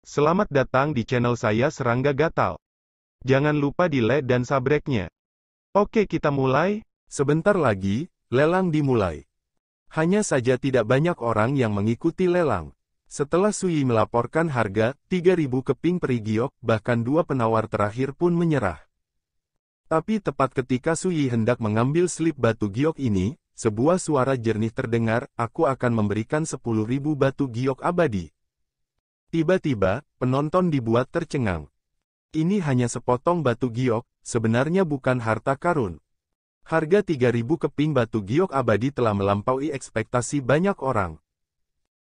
Selamat datang di channel saya Serangga Gatal. Jangan lupa di like dan subscribe-nya. Oke, kita mulai. Sebentar lagi, lelang dimulai. Hanya saja tidak banyak orang yang mengikuti lelang. Setelah Sui melaporkan harga 3.000 keping per giok, bahkan dua penawar terakhir pun menyerah. Tapi tepat ketika Sui hendak mengambil slip batu giok ini, sebuah suara jernih terdengar, "Aku akan memberikan 10.000 batu giok abadi." Tiba-tiba, penonton dibuat tercengang. Ini hanya sepotong batu giok, sebenarnya bukan harta karun. Harga 3.000 keping batu giok abadi telah melampaui ekspektasi banyak orang.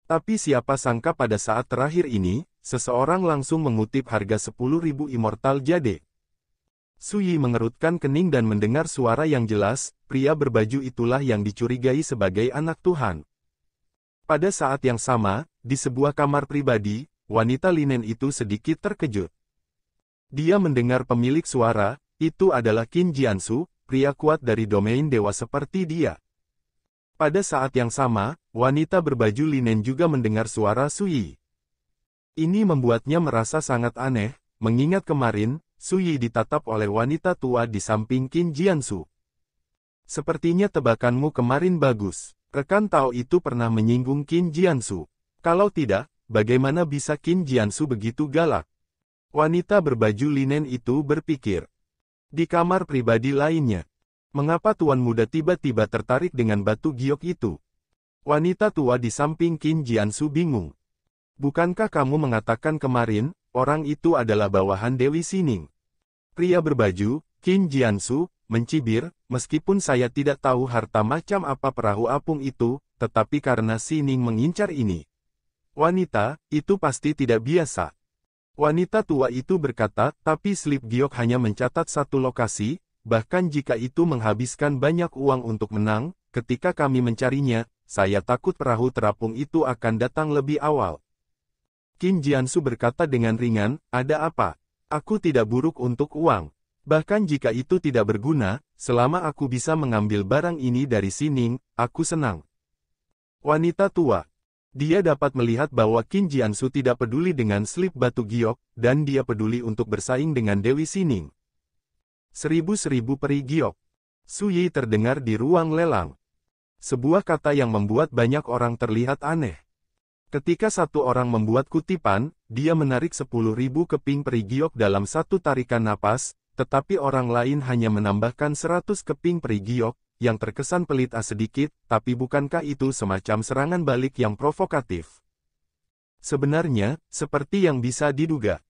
Tapi siapa sangka pada saat terakhir ini, seseorang langsung mengutip harga 10.000 immortal jade. Sui mengerutkan kening dan mendengar suara yang jelas, pria berbaju itulah yang dicurigai sebagai anak Tuhan. Pada saat yang sama, di sebuah kamar pribadi, wanita linen itu sedikit terkejut. Dia mendengar pemilik suara, itu adalah Qin Jiansu, pria kuat dari domain dewa seperti dia. Pada saat yang sama, wanita berbaju linen juga mendengar suara Sui. Ini membuatnya merasa sangat aneh, mengingat kemarin, Sui ditatap oleh wanita tua di samping Qin Jiansu. Sepertinya tebakanmu kemarin bagus. Rekan Tao itu pernah menyinggung Qin Jiansu. Kalau tidak, bagaimana bisa Qin Jiansu begitu galak? Wanita berbaju linen itu berpikir. Di kamar pribadi lainnya, mengapa tuan muda tiba-tiba tertarik dengan batu giok itu? Wanita tua di samping Qin Jiansu bingung. Bukankah kamu mengatakan kemarin, orang itu adalah bawahan Dewi Sining? Pria berbaju, Qin Jiansu, mencibir, meskipun saya tidak tahu harta macam apa perahu apung itu, tetapi karena Sining mengincar ini. Wanita, itu pasti tidak biasa. Wanita tua itu berkata, tapi slip giok hanya mencatat satu lokasi, bahkan jika itu menghabiskan banyak uang untuk menang, ketika kami mencarinya, saya takut perahu terapung itu akan datang lebih awal. Qin Jiansu berkata dengan ringan, ada apa? Aku tidak buruk untuk uang. Bahkan jika itu tidak berguna, selama aku bisa mengambil barang ini dari Sining, aku senang. Wanita tua. Dia dapat melihat bahwa Qin Jiansu tidak peduli dengan slip batu giok, dan dia peduli untuk bersaing dengan Dewi Sining. 1000 peri giok. Sui terdengar di ruang lelang. Sebuah kata yang membuat banyak orang terlihat aneh. Ketika satu orang membuat kutipan, dia menarik 10.000 keping peri giok dalam satu tarikan napas, tetapi orang lain hanya menambahkan 100 keping peri giok, yang terkesan pelit sedikit, tapi bukankah itu semacam serangan balik yang provokatif? Sebenarnya, seperti yang bisa diduga.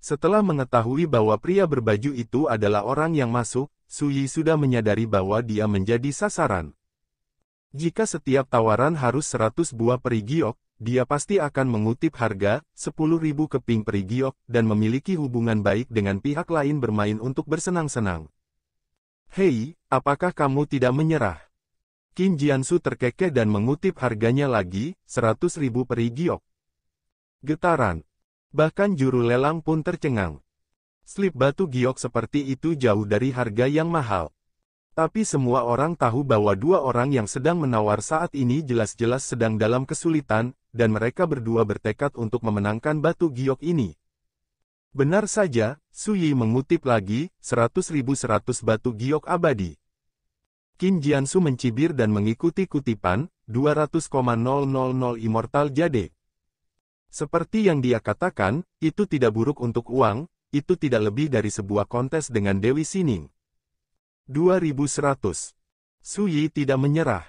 Setelah mengetahui bahwa pria berbaju itu adalah orang yang masuk, Sui sudah menyadari bahwa dia menjadi sasaran. Jika setiap tawaran harus 100 buah peri giok, dia pasti akan mengutip harga 10.000 keping peri giok dan memiliki hubungan baik dengan pihak lain bermain untuk bersenang-senang. Hei, apakah kamu tidak menyerah? Qin Jiansu terkekeh dan mengutip harganya lagi, 100.000 peri giok. Getaran. Bahkan juru lelang pun tercengang. Slip batu giok seperti itu jauh dari harga yang mahal. Tapi semua orang tahu bahwa dua orang yang sedang menawar saat ini jelas-jelas sedang dalam kesulitan, dan mereka berdua bertekad untuk memenangkan batu giok ini. Benar saja, Sui mengutip lagi, 100.100 batu giok abadi. Qin Jiansu mencibir dan mengikuti kutipan, 200,000 immortal jade. Seperti yang dia katakan, itu tidak buruk untuk uang, itu tidak lebih dari sebuah kontes dengan Dewi Sining. 2.100. Sui tidak menyerah.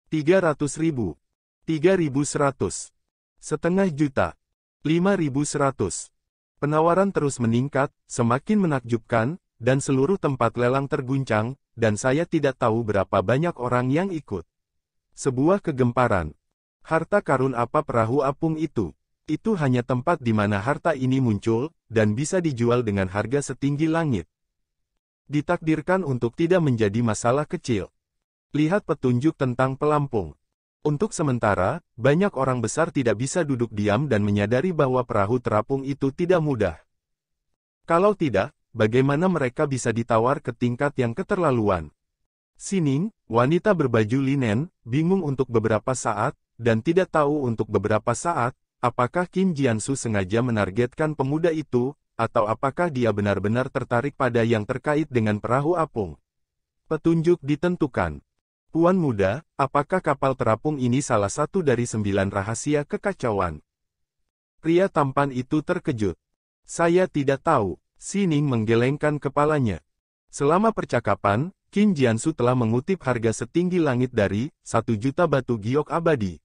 300.000. 3.100. Setengah juta. 5.100. Penawaran terus meningkat, semakin menakjubkan, dan seluruh tempat lelang terguncang, dan saya tidak tahu berapa banyak orang yang ikut. Sebuah kegemparan. Harta karun apa perahu apung itu? Itu hanya tempat di mana harta ini muncul, dan bisa dijual dengan harga setinggi langit. Ditakdirkan untuk tidak menjadi masalah kecil. Lihat petunjuk tentang pelampung. Untuk sementara, banyak orang besar tidak bisa duduk diam dan menyadari bahwa perahu terapung itu tidak mudah. Kalau tidak, bagaimana mereka bisa ditawar ke tingkat yang keterlaluan? Sining, wanita berbaju linen, bingung untuk beberapa saat, dan tidak tahu untuk beberapa saat, apakah Qin Jiansu sengaja menargetkan pemuda itu, atau apakah dia benar-benar tertarik pada yang terkait dengan perahu apung? Petunjuk ditentukan. Puan muda, apakah kapal terapung ini salah satu dari 9 rahasia kekacauan? Pria tampan itu terkejut. Saya tidak tahu. Sining menggelengkan kepalanya. Selama percakapan, Qin Jiansu telah mengutip harga setinggi langit dari 1 juta batu giok abadi.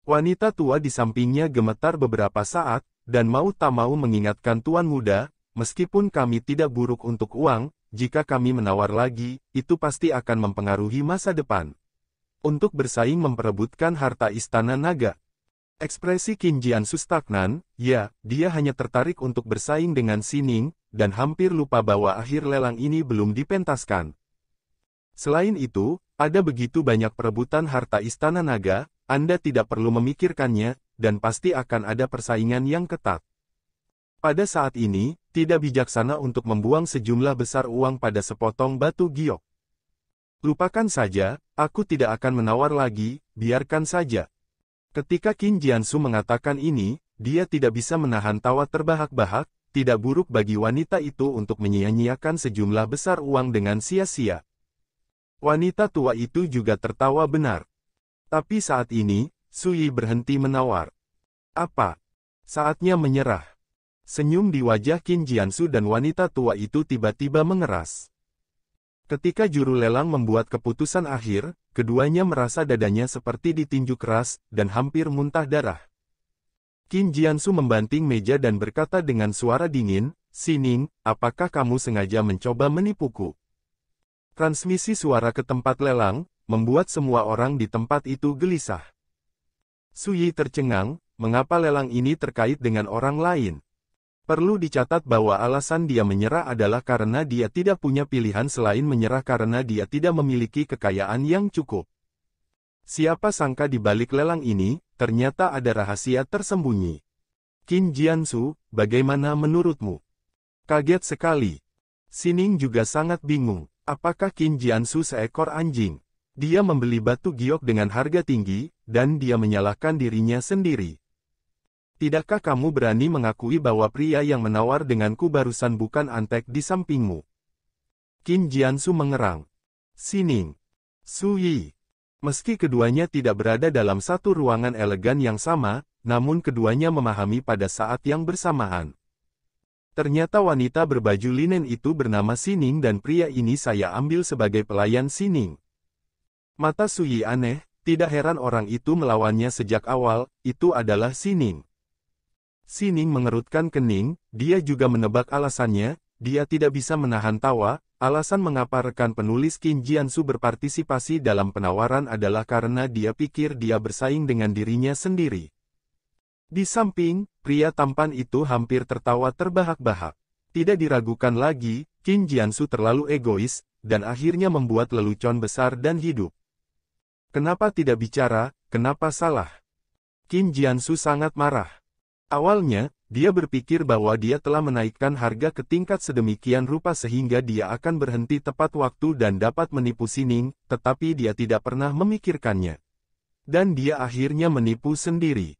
Wanita tua di sampingnya gemetar beberapa saat, dan mau tak mau mengingatkan tuan muda, meskipun kami tidak buruk untuk uang, jika kami menawar lagi, itu pasti akan mempengaruhi masa depan. Untuk bersaing memperebutkan harta istana naga. Ekspresi Qin Jiansu stagnan, ya, dia hanya tertarik untuk bersaing dengan Sining, dan hampir lupa bahwa akhir lelang ini belum dipentaskan. Selain itu, ada begitu banyak perebutan harta istana naga, Anda tidak perlu memikirkannya, dan pasti akan ada persaingan yang ketat. Pada saat ini, tidak bijaksana untuk membuang sejumlah besar uang pada sepotong batu giok. Lupakan saja, aku tidak akan menawar lagi, biarkan saja. Ketika Qin Jiansu mengatakan ini, dia tidak bisa menahan tawa terbahak-bahak, tidak buruk bagi wanita itu untuk menyia-nyiakan sejumlah besar uang dengan sia-sia. Wanita tua itu juga tertawa benar. Tapi saat ini, Sui berhenti menawar. Apa? Saatnya menyerah. Senyum di wajah Qin Jiansu dan wanita tua itu tiba-tiba mengeras. Ketika juru lelang membuat keputusan akhir, keduanya merasa dadanya seperti ditinju keras, dan hampir muntah darah. Qin Jiansu membanting meja dan berkata dengan suara dingin, Sining, apakah kamu sengaja mencoba menipuku? Transmisi suara ke tempat lelang, membuat semua orang di tempat itu gelisah. Sui tercengang, mengapa lelang ini terkait dengan orang lain? Perlu dicatat bahwa alasan dia menyerah adalah karena dia tidak punya pilihan selain menyerah karena dia tidak memiliki kekayaan yang cukup. Siapa sangka di balik lelang ini, ternyata ada rahasia tersembunyi. Qin Jiansu, bagaimana menurutmu? Kaget sekali. Sining juga sangat bingung, apakah Qin Jiansu seekor anjing? Dia membeli batu giok dengan harga tinggi, dan dia menyalahkan dirinya sendiri. Tidakkah kamu berani mengakui bahwa pria yang menawar denganku barusan bukan antek di sampingmu? Qin Jiansu mengerang. Sining. Sui. Meski keduanya tidak berada dalam satu ruangan elegan yang sama, namun keduanya memahami pada saat yang bersamaan. Ternyata wanita berbaju linen itu bernama Sining dan pria ini saya ambil sebagai pelayan Sining. Mata Sui aneh, tidak heran orang itu melawannya sejak awal, itu adalah Sining. Sining mengerutkan kening, dia juga menebak alasannya, dia tidak bisa menahan tawa, alasan mengapa rekan penulis Qin Jiansu berpartisipasi dalam penawaran adalah karena dia pikir dia bersaing dengan dirinya sendiri. Di samping, pria tampan itu hampir tertawa terbahak-bahak. Tidak diragukan lagi, Qin Jiansu terlalu egois, dan akhirnya membuat lelucon besar dan hidup. Kenapa tidak bicara, kenapa salah? Qin Jiansu sangat marah. Awalnya, dia berpikir bahwa dia telah menaikkan harga ke tingkat sedemikian rupa sehingga dia akan berhenti tepat waktu dan dapat menipu Sining, tetapi dia tidak pernah memikirkannya. Dan dia akhirnya menipu sendiri.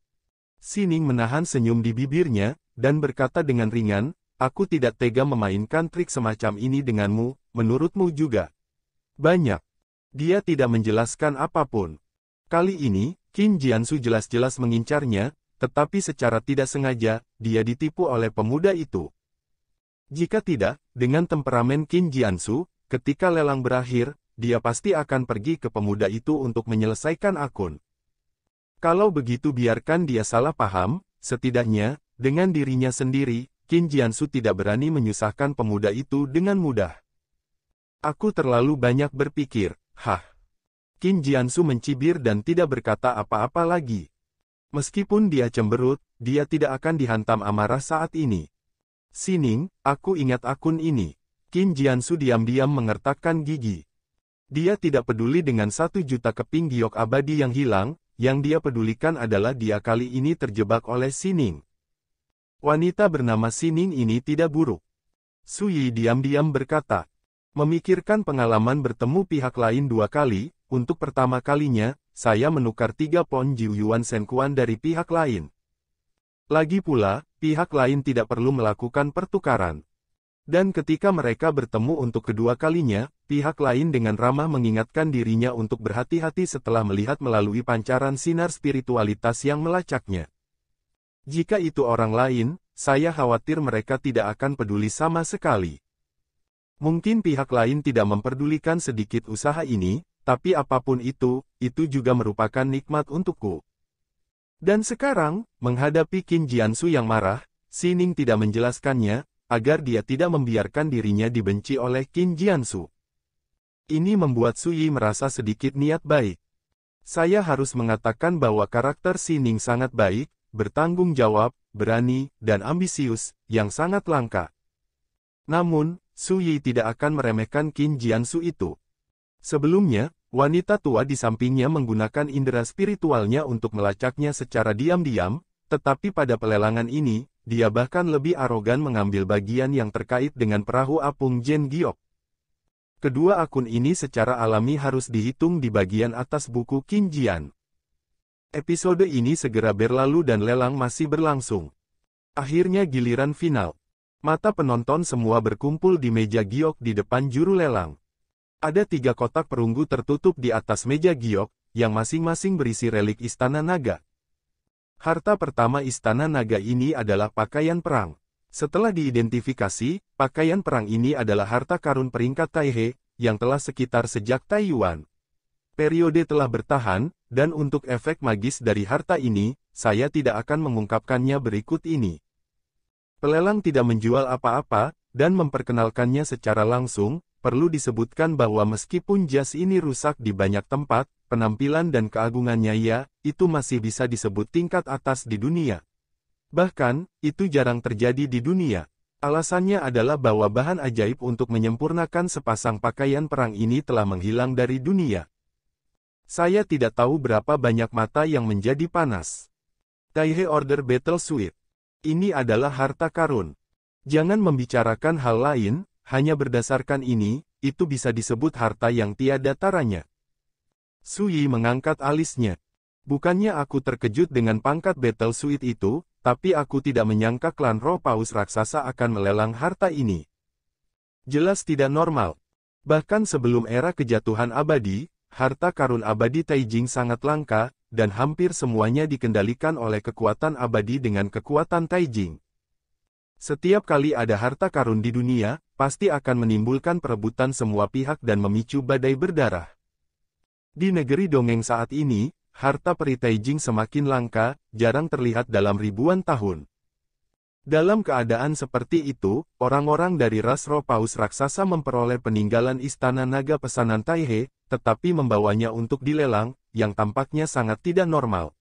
Sining menahan senyum di bibirnya, dan berkata dengan ringan, aku tidak tega memainkan trik semacam ini denganmu, menurutmu juga. Banyak. Dia tidak menjelaskan apapun. Kali ini, Qin Jiansu jelas-jelas mengincarnya, tetapi secara tidak sengaja, dia ditipu oleh pemuda itu. Jika tidak, dengan temperamen Qin Jiansu, ketika lelang berakhir, dia pasti akan pergi ke pemuda itu untuk menyelesaikan akun. Kalau begitu biarkan dia salah paham, setidaknya, dengan dirinya sendiri, Qin Jiansu tidak berani menyusahkan pemuda itu dengan mudah. Aku terlalu banyak berpikir, Qin Jiansu mencibir dan tidak berkata apa-apa lagi. Meskipun dia cemberut, dia tidak akan dihantam amarah saat ini. Sining, aku ingat akun ini. Qin Jiansu diam-diam mengertakkan gigi. Dia tidak peduli dengan 1 juta keping giok abadi yang hilang, yang dia pedulikan adalah dia kali ini terjebak oleh Sining. Wanita bernama Sining ini tidak buruk. Sui diam-diam berkata. Memikirkan pengalaman bertemu pihak lain 2 kali, untuk pertama kalinya, saya menukar 3 pon Jiu Yuan Senkuan dari pihak lain. Lagi pula, pihak lain tidak perlu melakukan pertukaran. Dan ketika mereka bertemu untuk kedua kalinya, pihak lain dengan ramah mengingatkan dirinya untuk berhati-hati setelah melihat melalui pancaran sinar spiritualitas yang melacaknya. Jika itu orang lain, saya khawatir mereka tidak akan peduli sama sekali. Mungkin pihak lain tidak memperdulikan sedikit usaha ini, tapi apapun itu juga merupakan nikmat untukku. Dan sekarang, menghadapi Qin Jiansu yang marah, Sining tidak menjelaskannya, agar dia tidak membiarkan dirinya dibenci oleh Qin Jiansu. Ini membuat Suyi merasa sedikit niat baik. Saya harus mengatakan bahwa karakter Sining sangat baik, bertanggung jawab, berani, dan ambisius, yang sangat langka. Namun, Suyi tidak akan meremehkan Qin Jiansu itu. Sebelumnya, wanita tua di sampingnya menggunakan indera spiritualnya untuk melacaknya secara diam-diam, tetapi pada pelelangan ini, dia bahkan lebih arogan mengambil bagian yang terkait dengan perahu apung Jen Giok. Kedua akun ini secara alami harus dihitung di bagian atas buku Qin Jian. Episode ini segera berlalu dan lelang masih berlangsung. Akhirnya giliran final. Mata penonton semua berkumpul di meja giok di depan juru lelang. Ada 3 kotak perunggu tertutup di atas meja giok, yang masing-masing berisi relik Istana Naga. Harta pertama Istana Naga ini adalah pakaian perang. Setelah diidentifikasi, pakaian perang ini adalah harta karun peringkat Taihe, yang telah sekitar sejak Taiyuan. Periode telah bertahan, dan untuk efek magis dari harta ini, saya tidak akan mengungkapkannya berikut ini. Pelelang tidak menjual apa-apa, dan memperkenalkannya secara langsung. Perlu disebutkan bahwa meskipun jas ini rusak di banyak tempat, penampilan dan keagungannya itu masih bisa disebut tingkat atas di dunia. Bahkan, itu jarang terjadi di dunia. Alasannya adalah bahwa bahan ajaib untuk menyempurnakan sepasang pakaian perang ini telah menghilang dari dunia. Saya tidak tahu berapa banyak mata yang menjadi panas. Taihe Order Battle Suite. Ini adalah harta karun. Jangan membicarakan hal lain. Hanya berdasarkan ini, itu bisa disebut harta yang tiada taranya. Suyi mengangkat alisnya. Bukannya aku terkejut dengan pangkat Battle Suite itu, tapi aku tidak menyangka klan Roh Paus Raksasa akan melelang harta ini. Jelas tidak normal. Bahkan sebelum era kejatuhan abadi, harta karun abadi Taijing sangat langka, dan hampir semuanya dikendalikan oleh kekuatan abadi dengan kekuatan Taijing. Setiap kali ada harta karun di dunia, pasti akan menimbulkan perebutan semua pihak dan memicu badai berdarah. Di negeri dongeng saat ini, harta peri Taijing semakin langka, jarang terlihat dalam ribuan tahun. Dalam keadaan seperti itu, orang-orang dari ras Roh Paus Raksasa memperoleh peninggalan Istana Naga pesanan Taihe, tetapi membawanya untuk dilelang, yang tampaknya sangat tidak normal.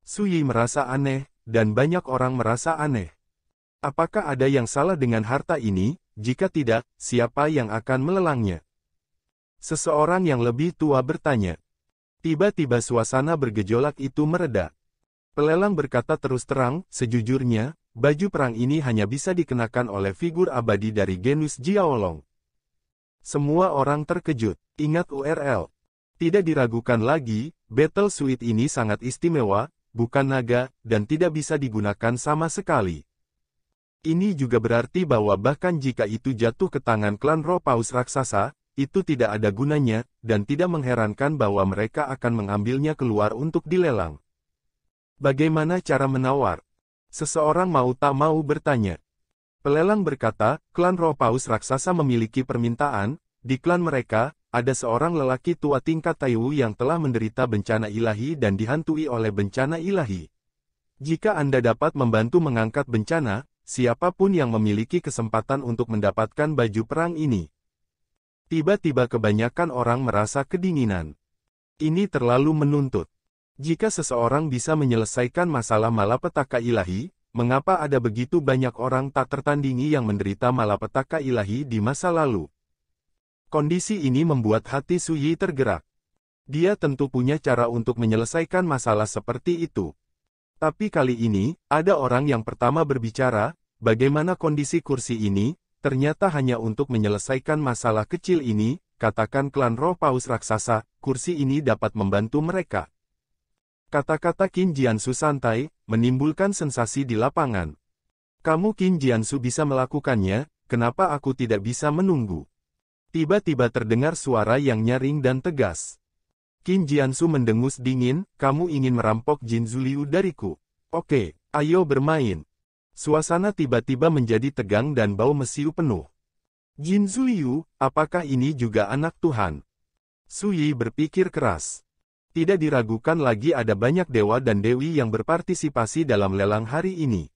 Suyi merasa aneh, dan banyak orang merasa aneh. Apakah ada yang salah dengan harta ini? Jika tidak, siapa yang akan melelangnya? Seseorang yang lebih tua bertanya. Tiba-tiba suasana bergejolak itu mereda. Pelelang berkata terus terang, sejujurnya, baju perang ini hanya bisa dikenakan oleh figur abadi dari genus Jiaolong. Semua orang terkejut. Ingat URL. Tidak diragukan lagi, Battle Suite ini sangat istimewa, bukan naga, dan tidak bisa digunakan sama sekali. Ini juga berarti bahwa bahkan jika itu jatuh ke tangan klan Roh Paus Raksasa, itu tidak ada gunanya, dan tidak mengherankan bahwa mereka akan mengambilnya keluar untuk dilelang. Bagaimana cara menawar? Seseorang mau tak mau bertanya. Pelelang berkata, klan Roh Paus Raksasa memiliki permintaan, di klan mereka, ada seorang lelaki tua tingkat Taiwu yang telah menderita bencana ilahi dan dihantui oleh bencana ilahi. Jika Anda dapat membantu mengangkat bencana, siapapun yang memiliki kesempatan untuk mendapatkan baju perang ini. Tiba-tiba kebanyakan orang merasa kedinginan. Ini terlalu menuntut. Jika seseorang bisa menyelesaikan masalah malapetaka ilahi, mengapa ada begitu banyak orang tak tertandingi yang menderita malapetaka ilahi di masa lalu? Kondisi ini membuat hati Suyi tergerak. Dia tentu punya cara untuk menyelesaikan masalah seperti itu. Tapi kali ini, ada orang yang pertama berbicara, bagaimana kondisi kursi ini, ternyata hanya untuk menyelesaikan masalah kecil ini, katakan klan Roh Paus Raksasa, kursi ini dapat membantu mereka. Kata-kata Qin Jiansu santai, menimbulkan sensasi di lapangan. Kamu Qin Jiansu bisa melakukannya, kenapa aku tidak bisa menunggu? Tiba-tiba terdengar suara yang nyaring dan tegas. Qin Jiansu mendengus dingin, kamu ingin merampok Jin Zuliu dariku? Oke, ayo bermain. Suasana tiba-tiba menjadi tegang dan bau mesiu penuh. Jin Zuliu, apakah ini juga anak Tuhan? Sui berpikir keras. Tidak diragukan lagi ada banyak dewa dan dewi yang berpartisipasi dalam lelang hari ini.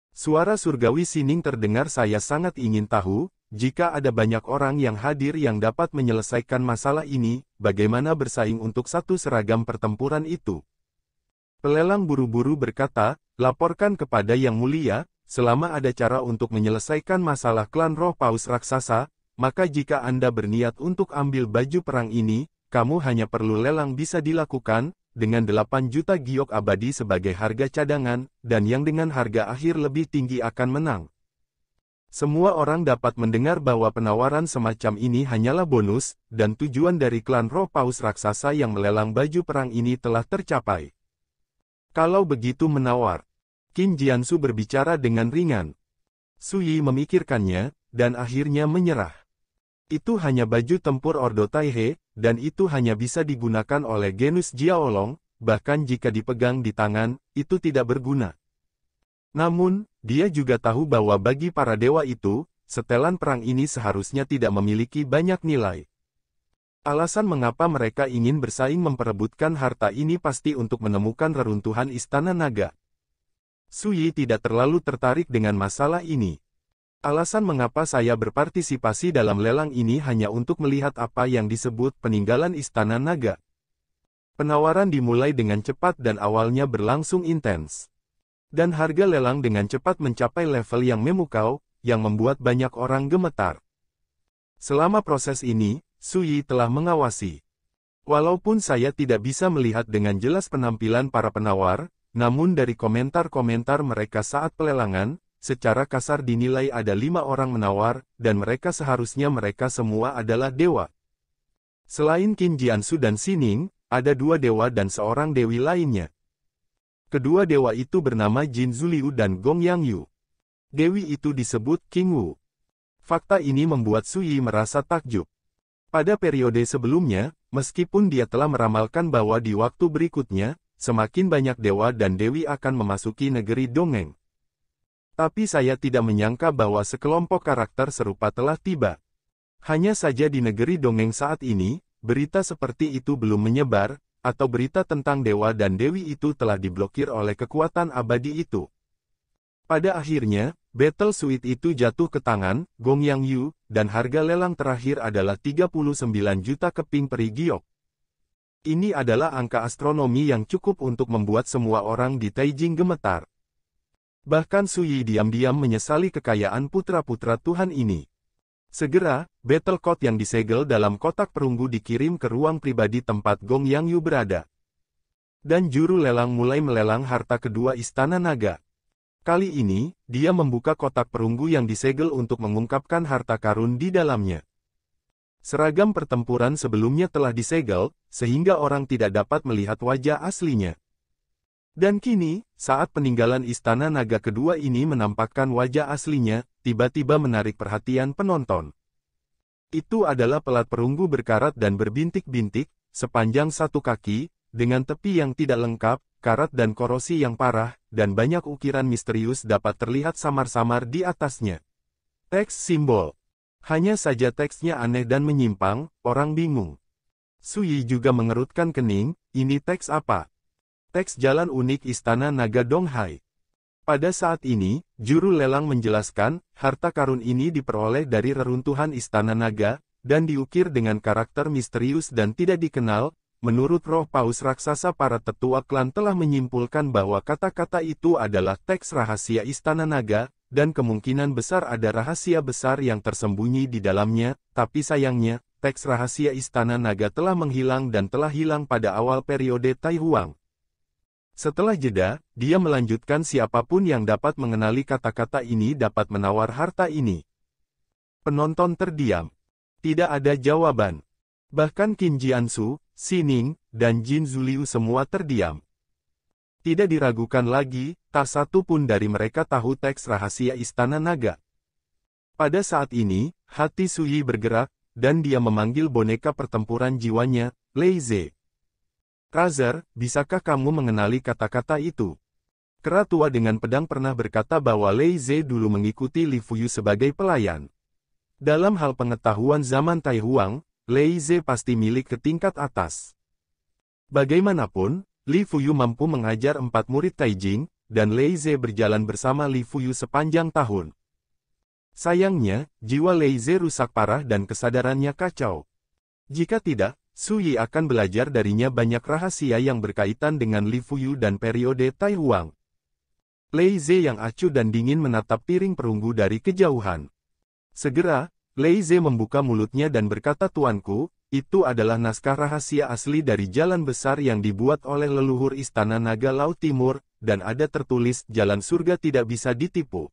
Suara surgawi Sining terdengar, saya sangat ingin tahu, jika ada banyak orang yang hadir yang dapat menyelesaikan masalah ini, bagaimana bersaing untuk satu seragam pertempuran itu? Pelelang buru-buru berkata, laporkan kepada Yang Mulia, selama ada cara untuk menyelesaikan masalah klan roh paus raksasa, maka jika Anda berniat untuk ambil baju perang ini, kamu hanya perlu lelang bisa dilakukan, dengan 8 juta giok abadi sebagai harga cadangan, dan yang dengan harga akhir lebih tinggi akan menang. Semua orang dapat mendengar bahwa penawaran semacam ini hanyalah bonus, dan tujuan dari klan roh paus raksasa yang melelang baju perang ini telah tercapai. Kalau begitu menawar, Qin Jiansu berbicara dengan ringan. Sui memikirkannya, dan akhirnya menyerah. Itu hanya baju tempur Ordo Taihe, dan itu hanya bisa digunakan oleh genus Jiaolong, bahkan jika dipegang di tangan, itu tidak berguna. Namun, dia juga tahu bahwa bagi para dewa itu, setelan perang ini seharusnya tidak memiliki banyak nilai. Alasan mengapa mereka ingin bersaing memperebutkan harta ini pasti untuk menemukan reruntuhan Istana Naga. Sui tidak terlalu tertarik dengan masalah ini. Alasan mengapa saya berpartisipasi dalam lelang ini hanya untuk melihat apa yang disebut peninggalan Istana Naga. Penawaran dimulai dengan cepat dan awalnya berlangsung intens. Dan harga lelang dengan cepat mencapai level yang memukau, yang membuat banyak orang gemetar. Selama proses ini, Sui telah mengawasi. Walaupun saya tidak bisa melihat dengan jelas penampilan para penawar, namun dari komentar-komentar mereka saat pelelangan, secara kasar dinilai ada 5 orang menawar, dan mereka seharusnya mereka semua adalah dewa. Selain Qin Jiansu dan Sining, ada 2 dewa dan seorang dewi lainnya. Kedua dewa itu bernama Jin Zuliu dan Gong Yangyu. Dewi itu disebut King Wu. Fakta ini membuat Sui merasa takjub. Pada periode sebelumnya, meskipun dia telah meramalkan bahwa di waktu berikutnya, semakin banyak dewa dan dewi akan memasuki negeri dongeng. Tapi saya tidak menyangka bahwa sekelompok karakter serupa telah tiba. Hanya saja di negeri dongeng saat ini, berita seperti itu belum menyebar, atau berita tentang dewa dan dewi itu telah diblokir oleh kekuatan abadi itu. Pada akhirnya, Battle Suite itu jatuh ke tangan Gong Yangyu, dan harga lelang terakhir adalah 39 juta keping peri giok. Ini adalah angka astronomi yang cukup untuk membuat semua orang di Taijing gemetar. Bahkan Sui diam-diam menyesali kekayaan putra-putra Tuhan ini. Segera, battle code yang disegel dalam kotak perunggu dikirim ke ruang pribadi tempat Gong Yangyu berada. Dan juru lelang mulai melelang harta kedua Istana Naga. Kali ini, dia membuka kotak perunggu yang disegel untuk mengungkapkan harta karun di dalamnya. Seragam pertempuran sebelumnya telah disegel, sehingga orang tidak dapat melihat wajah aslinya. Dan kini, saat peninggalan Istana Naga kedua ini menampakkan wajah aslinya, tiba-tiba menarik perhatian penonton. Itu adalah pelat perunggu berkarat dan berbintik-bintik, sepanjang 1 kaki, dengan tepi yang tidak lengkap, karat dan korosi yang parah, dan banyak ukiran misterius dapat terlihat samar-samar di atasnya. Teks simbol. Hanya saja teksnya aneh dan menyimpang, orang bingung. Sui juga mengerutkan kening, ini teks apa? Teks jalan unik Istana Naga Donghai. Pada saat ini, juru lelang menjelaskan, harta karun ini diperoleh dari reruntuhan Istana Naga, dan diukir dengan karakter misterius dan tidak dikenal. Menurut roh paus raksasa, para tetua klan telah menyimpulkan bahwa kata-kata itu adalah teks rahasia Istana Naga, dan kemungkinan besar ada rahasia besar yang tersembunyi di dalamnya, tapi sayangnya, teks rahasia Istana Naga telah menghilang dan telah hilang pada awal periode Tai Huang. Setelah jeda, dia melanjutkan, siapapun yang dapat mengenali kata-kata ini dapat menawar harta ini. Penonton terdiam. Tidak ada jawaban. Bahkan Qin Jiansu, Sining, dan Jin Zuliu semua terdiam. Tidak diragukan lagi, tak satu pun dari mereka tahu teks rahasia Istana Naga. Pada saat ini, hati Suyi bergerak, dan dia memanggil boneka pertempuran jiwanya, Lei Ze. Razer, bisakah kamu mengenali kata-kata itu? Kera tua dengan pedang pernah berkata bahwa Lei Ze dulu mengikuti Li Fuyu sebagai pelayan. Dalam hal pengetahuan zaman Tai Huang, Lei Ze pasti milik ke tingkat atas. Bagaimanapun, Li Fuyu mampu mengajar 4 murid Taijing, dan Lei Ze berjalan bersama Li Fuyu sepanjang tahun. Sayangnya, jiwa Lei Ze rusak parah dan kesadarannya kacau. Jika tidak, Suyi akan belajar darinya banyak rahasia yang berkaitan dengan Li Fuyu dan periode Tai Huang. Lei Ze yang acuh dan dingin menatap piring perunggu dari kejauhan. Segera, Lei Ze membuka mulutnya dan berkata, "Tuanku, itu adalah naskah rahasia asli dari jalan besar yang dibuat oleh leluhur Istana Naga Laut Timur, dan ada tertulis jalan surga tidak bisa ditipu.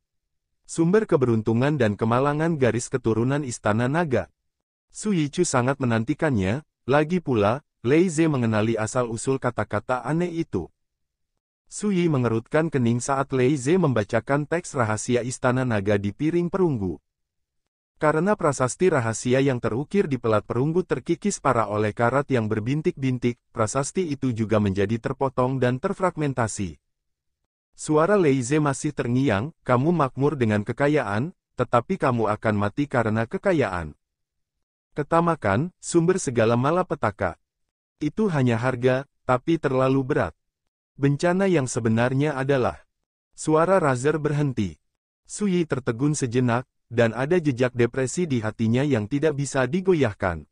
Sumber keberuntungan dan kemalangan garis keturunan Istana Naga." Suyi Chu sangat menantikannya, lagi pula, Lei Ze mengenali asal-usul kata-kata aneh itu. Suyi mengerutkan kening saat Lei Ze membacakan teks rahasia Istana Naga di piring perunggu. Karena prasasti rahasia yang terukir di pelat perunggu terkikis parah oleh karat yang berbintik-bintik, prasasti itu juga menjadi terpotong dan terfragmentasi. Suara Lei Ze masih terngiang, "Kamu makmur dengan kekayaan, tetapi kamu akan mati karena kekayaan. Ketamakan, sumber segala malapetaka. Itu hanya harga, tapi terlalu berat. Bencana yang sebenarnya adalah..." Suara Razer berhenti. Suyi tertegun sejenak, dan ada jejak depresi di hatinya yang tidak bisa digoyahkan.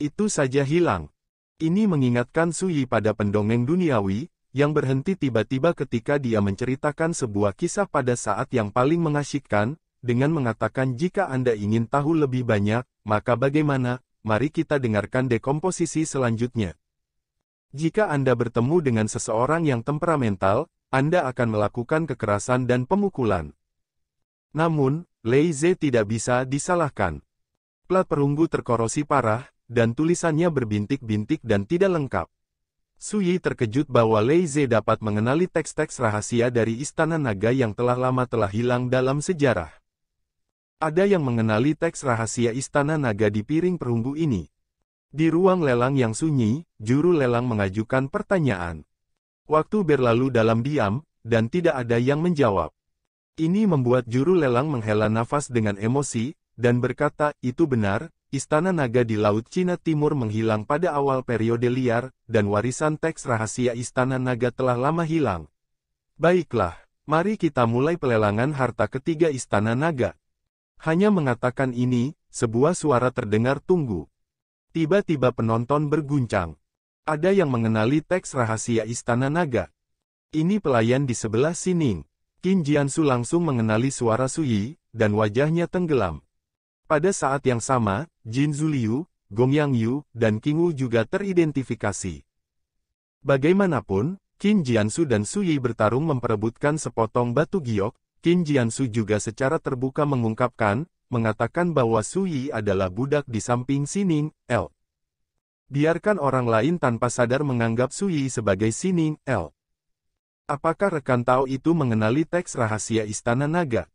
Itu saja hilang. Ini mengingatkan Suyi pada pendongeng duniawi, yang berhenti tiba-tiba ketika dia menceritakan sebuah kisah pada saat yang paling mengasyikkan, dengan mengatakan, "Jika Anda ingin tahu lebih banyak, maka bagaimana, mari kita dengarkan dekomposisi selanjutnya. Jika Anda bertemu dengan seseorang yang temperamental, Anda akan melakukan kekerasan dan pemukulan." Namun, Lei Ze tidak bisa disalahkan. Plat perunggu terkorosi parah, dan tulisannya berbintik-bintik dan tidak lengkap. Suyi terkejut bahwa Lei Ze dapat mengenali teks-teks rahasia dari Istana Naga yang telah lama hilang dalam sejarah. Ada yang mengenali teks rahasia Istana Naga di piring perunggu ini. Di ruang lelang yang sunyi, juru lelang mengajukan pertanyaan. Waktu berlalu dalam diam, dan tidak ada yang menjawab. Ini membuat juru lelang menghela nafas dengan emosi, dan berkata, "Itu benar, Istana Naga di Laut Cina Timur menghilang pada awal periode liar, dan warisan teks rahasia Istana Naga telah lama hilang. Baiklah, mari kita mulai pelelangan harta ketiga Istana Naga." Hanya mengatakan ini, sebuah suara terdengar, "Tunggu." Tiba-tiba penonton berguncang. Ada yang mengenali teks rahasia Istana Naga. Ini pelayan di sebelah Sining. Qin Jiansu langsung mengenali suara Suyi, dan wajahnya tenggelam. Pada saat yang sama, Jin Zuliu, Gong Yangyu, dan King Wu juga teridentifikasi. Bagaimanapun, Qin Jiansu dan Suyi bertarung memperebutkan sepotong batu giok. Qin Jiansu juga secara terbuka mengatakan bahwa Suyi adalah budak di samping Sining, L. Biarkan orang lain tanpa sadar menganggap Suyi sebagai Sining, L. Apakah rekan Tao itu mengenali teks rahasia Istana Naga?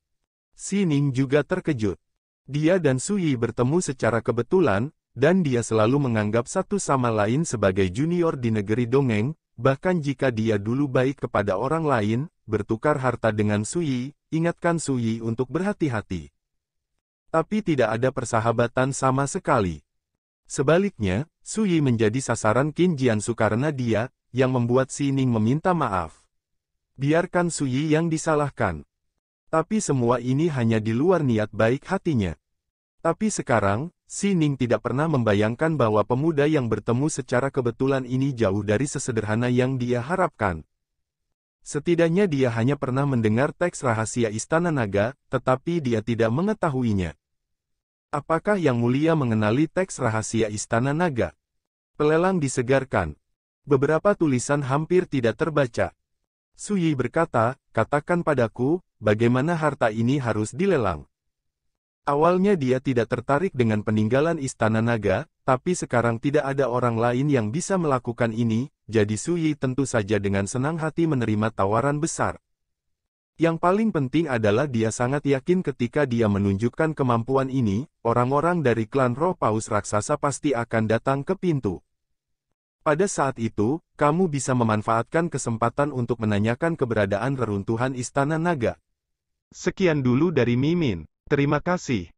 Sining juga terkejut. Dia dan Suyi bertemu secara kebetulan, dan dia selalu menganggap satu sama lain sebagai junior di negeri dongeng, bahkan jika dia dulu baik kepada orang lain, bertukar harta dengan Suyi, ingatkan Suyi untuk berhati-hati. Tapi tidak ada persahabatan sama sekali. Sebaliknya, Suyi menjadi sasaran Qin Jiansu karena dia, yang membuat Sining meminta maaf. Biarkan Suyi yang disalahkan. Tapi semua ini hanya di luar niat baik hatinya. Tapi sekarang, Sining tidak pernah membayangkan bahwa pemuda yang bertemu secara kebetulan ini jauh dari sesederhana yang dia harapkan. Setidaknya dia hanya pernah mendengar teks rahasia Istana Naga, tetapi dia tidak mengetahuinya. Apakah Yang Mulia mengenali teks rahasia Istana Naga? Pelelang disegarkan. Beberapa tulisan hampir tidak terbaca. Suyi berkata, "Katakan padaku, bagaimana harta ini harus dilelang." Awalnya dia tidak tertarik dengan peninggalan Istana Naga, tapi sekarang tidak ada orang lain yang bisa melakukan ini, jadi Suyi tentu saja dengan senang hati menerima tawaran besar. Yang paling penting adalah dia sangat yakin ketika dia menunjukkan kemampuan ini, orang-orang dari klan Roh Paus Raksasa pasti akan datang ke pintu. Pada saat itu, kamu bisa memanfaatkan kesempatan untuk menanyakan keberadaan reruntuhan Istana Naga. Sekian dulu dari Mimin. Terima kasih.